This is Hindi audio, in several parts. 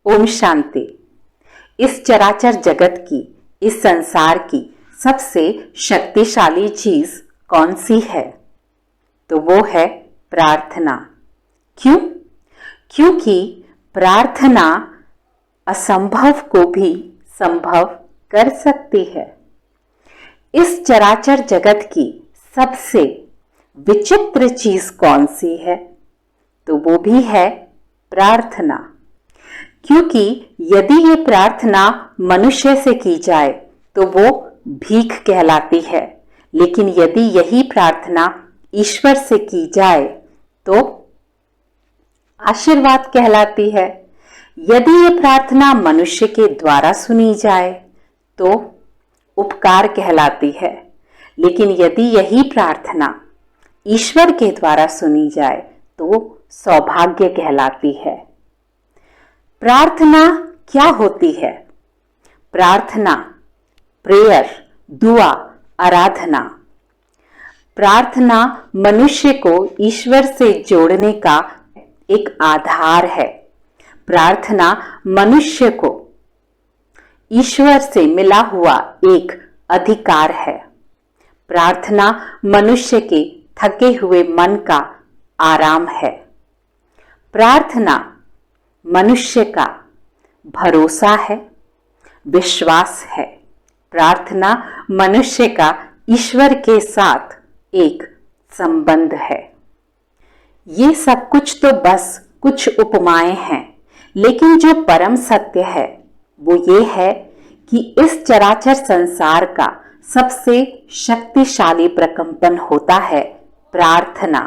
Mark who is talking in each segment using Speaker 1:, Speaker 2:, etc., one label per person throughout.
Speaker 1: ओम शांति। इस चराचर जगत की, इस संसार की सबसे शक्तिशाली चीज कौन सी है? तो वो है प्रार्थना। क्यों? क्योंकि प्रार्थना असंभव को भी संभव कर सकती है। इस चराचर जगत की सबसे विचित्र चीज कौन सी है? तो वो भी है प्रार्थना। क्योंकि यदि ये प्रार्थना मनुष्य से की जाए तो वो भीख कहलाती है, लेकिन यदि यही प्रार्थना ईश्वर से की जाए तो आशीर्वाद कहलाती है। यदि ये प्रार्थना मनुष्य के द्वारा सुनी जाए तो उपकार कहलाती है, लेकिन यदि यही प्रार्थना ईश्वर के द्वारा सुनी जाए तो सौभाग्य कहलाती है। प्रार्थना क्या होती है? प्रार्थना, प्रेयर, दुआ, आराधना। प्रार्थना मनुष्य को ईश्वर से जोड़ने का एक आधार है। प्रार्थना मनुष्य को ईश्वर से मिला हुआ एक अधिकार है। प्रार्थना मनुष्य के थके हुए मन का आराम है। प्रार्थना मनुष्य का भरोसा है, विश्वास है। प्रार्थना मनुष्य का ईश्वर के साथ एक संबंध है। ये सब कुछ तो बस कुछ उपमाएं हैं, लेकिन जो परम सत्य है वो ये है कि इस चराचर संसार का सबसे शक्तिशाली प्रकंपन होता है प्रार्थना।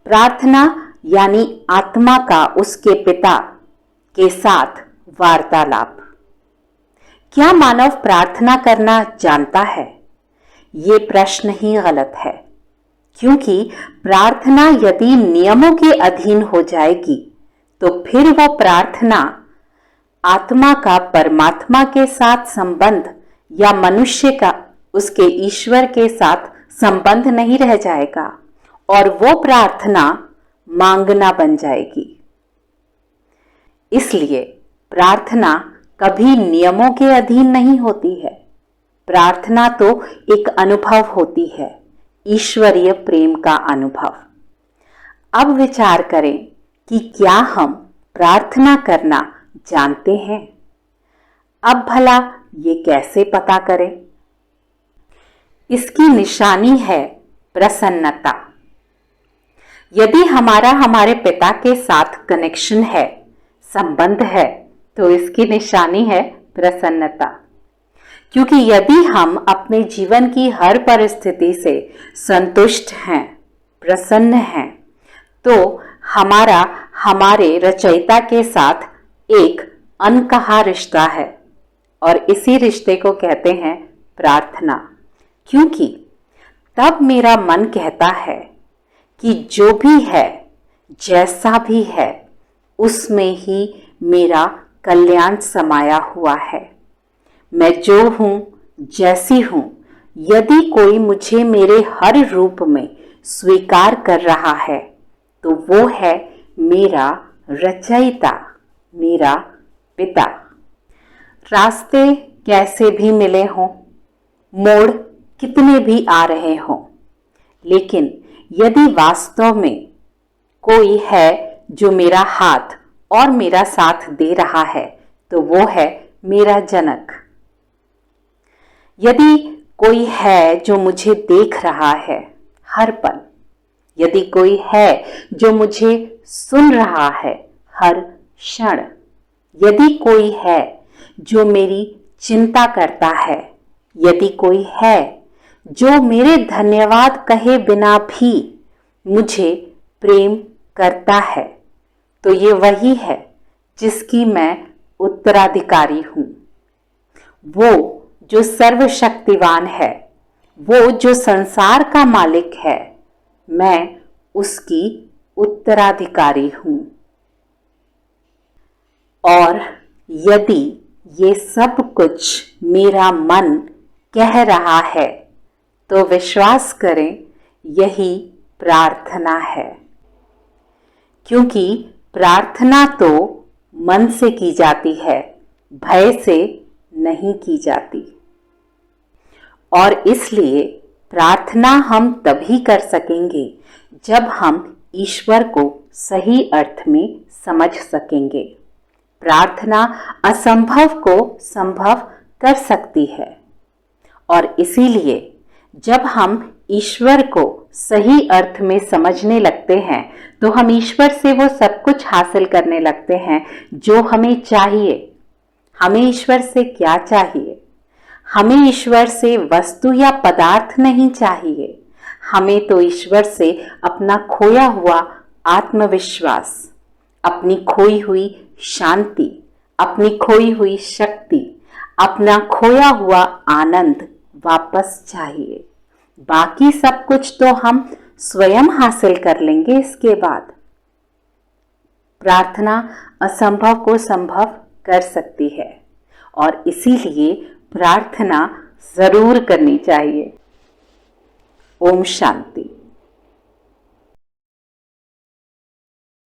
Speaker 1: प्रार्थना यानी आत्मा का उसके पिता के साथ वार्तालाप। क्या मानव प्रार्थना करना जानता है? ये प्रश्न ही गलत है, क्योंकि प्रार्थना यदि नियमों के अधीन हो जाएगी तो फिर वह प्रार्थना आत्मा का परमात्मा के साथ संबंध या मनुष्य का उसके ईश्वर के साथ संबंध नहीं रह जाएगा और वो प्रार्थना मांगना बन जाएगी। इसलिए प्रार्थना कभी नियमों के अधीन नहीं होती है। प्रार्थना तो एक अनुभव होती है, ईश्वरीय प्रेम का अनुभव। अब विचार करें कि क्या हम प्रार्थना करना जानते हैं? अब भला ये कैसे पता करें? इसकी निशानी है प्रसन्नता। यदि हमारा हमारे पिता के साथ कनेक्शन है, संबंध है, तो इसकी निशानी है प्रसन्नता। क्योंकि यदि हम अपने जीवन की हर परिस्थिति से संतुष्ट हैं, प्रसन्न हैं, तो हमारा हमारे रचयिता के साथ एक अनकहा रिश्ता है और इसी रिश्ते को कहते हैं प्रार्थना। क्योंकि तब मेरा मन कहता है कि जो भी है, जैसा भी है, उसमें ही मेरा कल्याण समाया हुआ है। मैं जो हूं, जैसी हूं, यदि कोई मुझे मेरे हर रूप में स्वीकार कर रहा है तो वो है मेरा रचयिता, मेरा पिता। रास्ते कैसे भी मिले हों, मोड़ कितने भी आ रहे हों, लेकिन यदि वास्तव में कोई है जो मेरा हाथ और मेरा साथ दे रहा है तो वो है मेरा जनक। यदि कोई है जो मुझे देख रहा है हर पल, यदि कोई है जो मुझे सुन रहा है हर क्षण, यदि कोई है जो मेरी चिंता करता है, यदि कोई है जो मेरे धन्यवाद कहे बिना भी मुझे प्रेम करता है, तो ये वही है जिसकी मैं उत्तराधिकारी हूं। वो जो सर्वशक्तिवान है, वो जो संसार का मालिक है, मैं उसकी उत्तराधिकारी हूं। और यदि ये सब कुछ मेरा मन कह रहा है तो विश्वास करें यही प्रार्थना है। क्योंकि प्रार्थना तो मन से की जाती है, भय से नहीं की जाती। और इसलिए प्रार्थना हम तभी कर सकेंगे जब हम ईश्वर को सही अर्थ में समझ सकेंगे। प्रार्थना असंभव को संभव कर सकती है और इसीलिए जब हम ईश्वर को सही अर्थ में समझने लगते हैं तो हम ईश्वर से वो सब कुछ हासिल करने लगते हैं जो हमें चाहिए। हमें ईश्वर से क्या चाहिए? हमें ईश्वर से वस्तु या पदार्थ नहीं चाहिए, हमें तो ईश्वर से अपना खोया हुआ आत्मविश्वास, अपनी खोई हुई शांति, अपनी खोई हुई शक्ति, अपना खोया हुआ आनंद वापस चाहिए। बाकी सब कुछ तो हम स्वयं हासिल कर लेंगे इसके बाद। प्रार्थना असंभव को संभव कर सकती है और इसीलिए प्रार्थना जरूर करनी चाहिए। ओम शांति।